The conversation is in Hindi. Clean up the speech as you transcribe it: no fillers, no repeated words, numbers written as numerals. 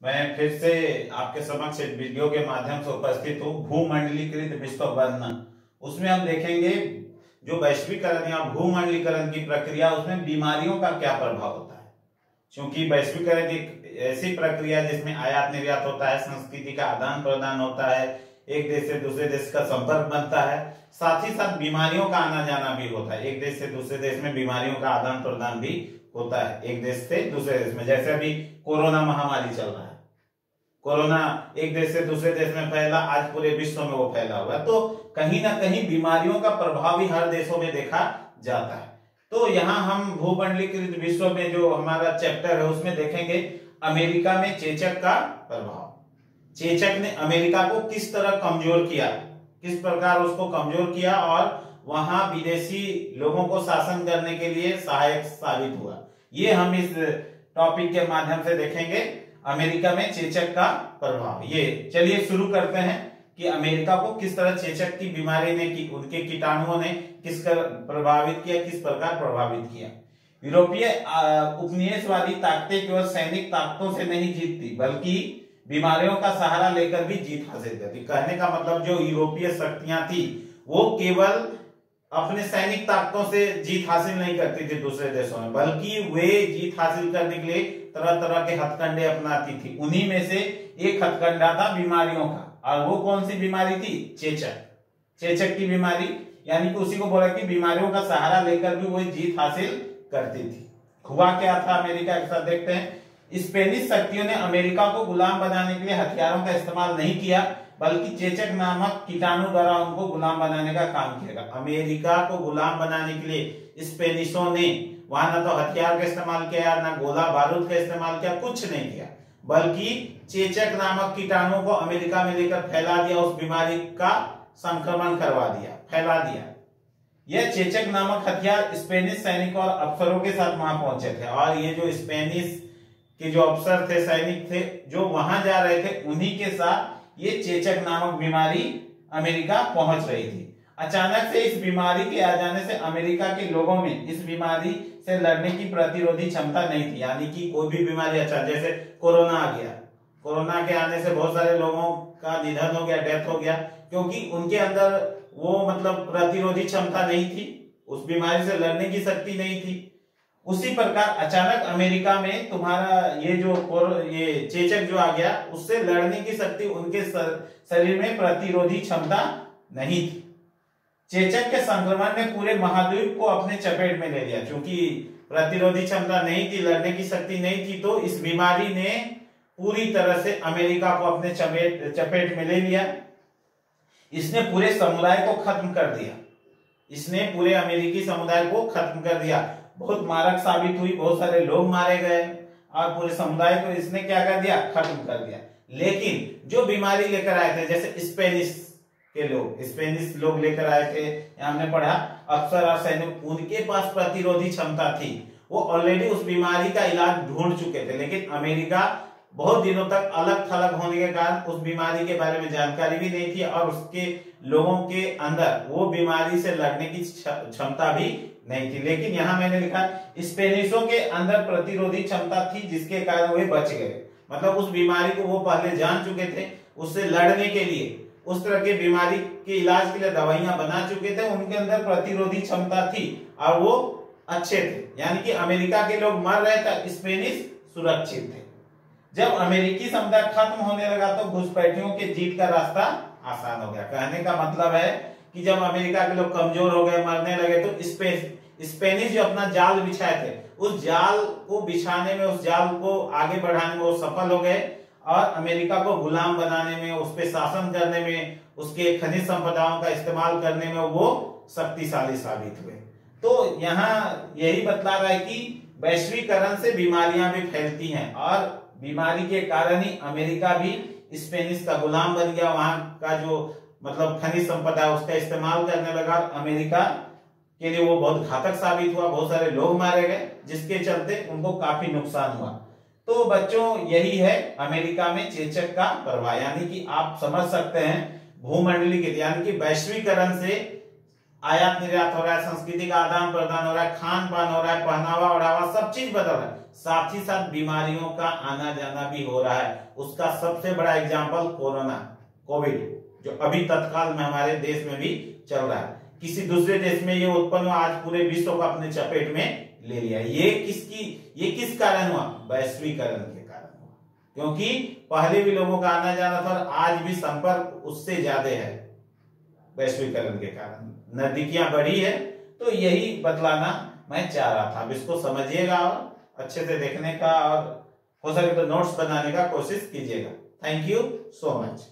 मैं फिर से आपके समक्ष एक वीडियो के माध्यम से उपस्थित हूँ। भूमंडलीकृत विश्व वर्णन, उसमें हम देखेंगे जो वैश्वीकरण या भूमंडलीकरण की प्रक्रिया, उसमें बीमारियों का क्या प्रभाव होता है। क्योंकि वैश्वीकरण एक ऐसी प्रक्रिया जिसमें आयात निर्यात होता है, संस्कृति का आदान प्रदान होता है, एक देश से दूसरे देश का संपर्क बनता है, साथ ही साथ बीमारियों का आना जाना भी होता है। एक देश से दूसरे देश में बीमारियों का आदान प्रदान भी होता है, एक देश से दूसरे देश में। जैसे अभी कोरोना महामारी चल रहा है, कोरोना एक देश से दूसरे देश में फैला, आज पूरे विश्व में वो फैला हुआ है। तो कहीं ना कहीं बीमारियों का प्रभाव भी हर देशों में देखा जाता है। तो यहाँ हम भूमंडलीकृत विश्व में जो हमारा चैप्टर है उसमें देखेंगे अमेरिका में चेचक का प्रभाव। चेचक ने अमेरिका को किस तरह कमजोर किया, किस प्रकार उसको कमजोर किया और वहां विदेशी लोगों को शासन करने के लिए सहायक साबित हुआ। ये हम इस टॉपिक के माध्यम से देखेंगे, अमेरिका में चेचक का प्रभाव। ये चलिए शुरू करते हैं कि अमेरिका को किस तरह चेचक की बीमारी ने की, उनके कीटाणुओं ने किस प्रभावित किया, किस प्रकार प्रभावित किया। यूरोपीय उपनिवेशवादी ताकतें केवल सैनिक ताकतों से नहीं जीतती बल्कि बीमारियों का सहारा लेकर भी जीत हासिल करती। कहने का मतलब जो यूरोपीय शक्तियां थी वो केवल अपने सैनिक ताकतों से जीत हासिल नहीं करती थी दूसरे देशों में, बल्कि वे जीत हासिल करने के लिए तरह तरह के हथकंडे अपनाती थी। उन्हीं में से एक हथकंडा था बीमारियों का, और वो कौन सी बीमारी थी? चेचक। चेचक की बीमारी, यानी कि उसी को बोला कि बीमारियों का सहारा लेकर भी वो जीत हासिल करती थी। हुआ क्या था अमेरिका के साथ, देखते हैं। स्पेनिश शक्तियों ने अमेरिका को गुलाम बनाने के लिए हथियारों का इस्तेमाल नहीं किया, बल्कि चेचक नामक कीटाणु द्वारा उनको गुलाम बनाने का काम किया। अमेरिका को गुलाम बनाने के लिए स्पेनिशों ने वहां ना तो हथियार का इस्तेमाल किया, ना गोला बारूद का इस्तेमाल किया, कुछ नहीं किया, बल्कि चेचक नामक कीटाणु को अमेरिका में लेकर फैला दिया, उस बीमारी का संक्रमण करवा दिया, फैला दिया। यह चेचक नामक हथियार स्पेनिश सैनिकों और अफसरों के साथ वहां पहुंचे थे, और ये जो स्पेनिश के जो अफसर थे, सैनिक थे, जो वहां जा रहे थे, उन्हीं के साथ ये चेचक नामक बीमारी अमेरिका पहुंच रही थी। अचानक से इस बीमारी के आ जाने से अमेरिका के लोगों में इस बीमारी से लड़ने की प्रतिरोधी क्षमता नहीं थी। यानी कि कोई भी बीमारी, अच्छा जैसे कोरोना आ गया, कोरोना के आने से बहुत सारे लोगों का निधन हो गया, डेथ हो गया, क्योंकि उनके अंदर वो मतलब प्रतिरोधी क्षमता नहीं थी, उस बीमारी से लड़ने की शक्ति नहीं थी। उसी प्रकार अचानक अमेरिका में तुम्हारा ये चेचक जो आ गया, उससे लड़ने की शक्ति उनके शरीर में प्रतिरोधी क्षमता नहीं थी। चेचक के संक्रमण ने पूरे महाद्वीप को अपने चपेट में ले लिया। क्योंकि प्रतिरोधी क्षमता नहीं थी, लड़ने की शक्ति नहीं थी, तो इस बीमारी ने पूरी तरह से अमेरिका को अपने चपेट में ले लिया। इसने पूरे समुदाय को खत्म कर दिया, इसने पूरे अमेरिकी समुदाय को खत्म कर दिया। बहुत मारक साबित हुई, बहुत सारे लोग मारे गए और पूरे समुदाय को इसने क्या कर दिया? खत्म कर दिया। लेकिन जो बीमारी लेकर आए थे, जैसे स्पेनिश लोग लेकर आए थे, हमने पढ़ा अफसर और सैनिक, उनके पास प्रतिरोधी क्षमता थी, वो ऑलरेडी उस बीमारी का इलाज ढूंढ चुके थे। लेकिन अमेरिका बहुत दिनों तक अलग थलग होने के कारण उस बीमारी के बारे में जानकारी भी नहीं थी, और उसके लोगों के अंदर वो बीमारी से लड़ने की क्षमता भी नहीं थी। लेकिन यहां मैंने लिखा स्पेनिशों के अंदर प्रतिरोधी क्षमता थी, जिसके कारण वे बच गए। मतलब उस बीमारी को वो पहले जान चुके थे, उससे लड़ने के लिए, उस तरह के बीमारी के इलाज के लिए दवाइयां बना चुके थे, उनके अंदर प्रतिरोधी क्षमता थी और वो अच्छे थे। यानी कि अमेरिका के लोग मर रहे थे, स्पेनिश सुरक्षित थे। जब अमेरिकी समुदाय खत्म होने लगा तो घुसपैठियों के जीत का रास्ता आसान हो गया। कहने का मतलब है कि जब अमेरिका के लोग कमजोर हो गए, मरने लगे, तो स्पेनिश जो अपना जाल बिछाए थे, उस जाल को बिछाने में, उस जाल को आगे बढ़ाने में वो सफल हो गए, और अमेरिका को गुलाम बनाने में, उस पर शासन करने में, उसके खनिज संपदाओं का इस्तेमाल करने में वो शक्तिशाली साबित हुए। तो यहाँ यही बतला रहा है कि वैश्वीकरण से बीमारियां भी फैलती हैं, और बीमारी के कारण ही अमेरिका भी स्पेनिश का गुलाम बन गया। वहां का जो मतलब खनिज संपदा है उसका इस्तेमाल करने लगा। अमेरिका के लिए वो बहुत घातक साबित हुआ, बहुत सारे लोग मारे गए, जिसके चलते उनको काफी नुकसान हुआ। तो बच्चों यही है अमेरिका में चेचक का प्रभाव। यानी कि आप समझ सकते हैं भूमंडलीकृत, यानी कि वैश्वीकरण से आयात निर्यात हो रहा है, संस्कृति का आदान प्रदान हो रहा है, खान पान हो रहा है, पहनावा ओढ़ावा, सब चीज बदल रहा है। साथ ही साथ बीमारियों का आना जाना भी हो रहा है। उसका सबसे बड़ा एग्जाम्पल कोरोना, कोविड, जो अभी तत्काल में हमारे देश में भी चल रहा है। किसी दूसरे देश में ये उत्पन्न हुआ, आज पूरे विश्व को अपने चपेट में ले लिया। ये किस कारण हुआ? वैश्वीकरण के कारण हुआ, क्योंकि पहले भी लोगों का आना जाना था और आज भी संपर्क उससे ज्यादा है वैश्वीकरण के कारण। नजदीकियां बढ़ी है, तो यही बतलाना मैं चाह रहा था। अब इसको समझिएगा और अच्छे से देखने का और हो सके तो नोट्स बनाने का कोशिश कीजिएगा। Thank you so much.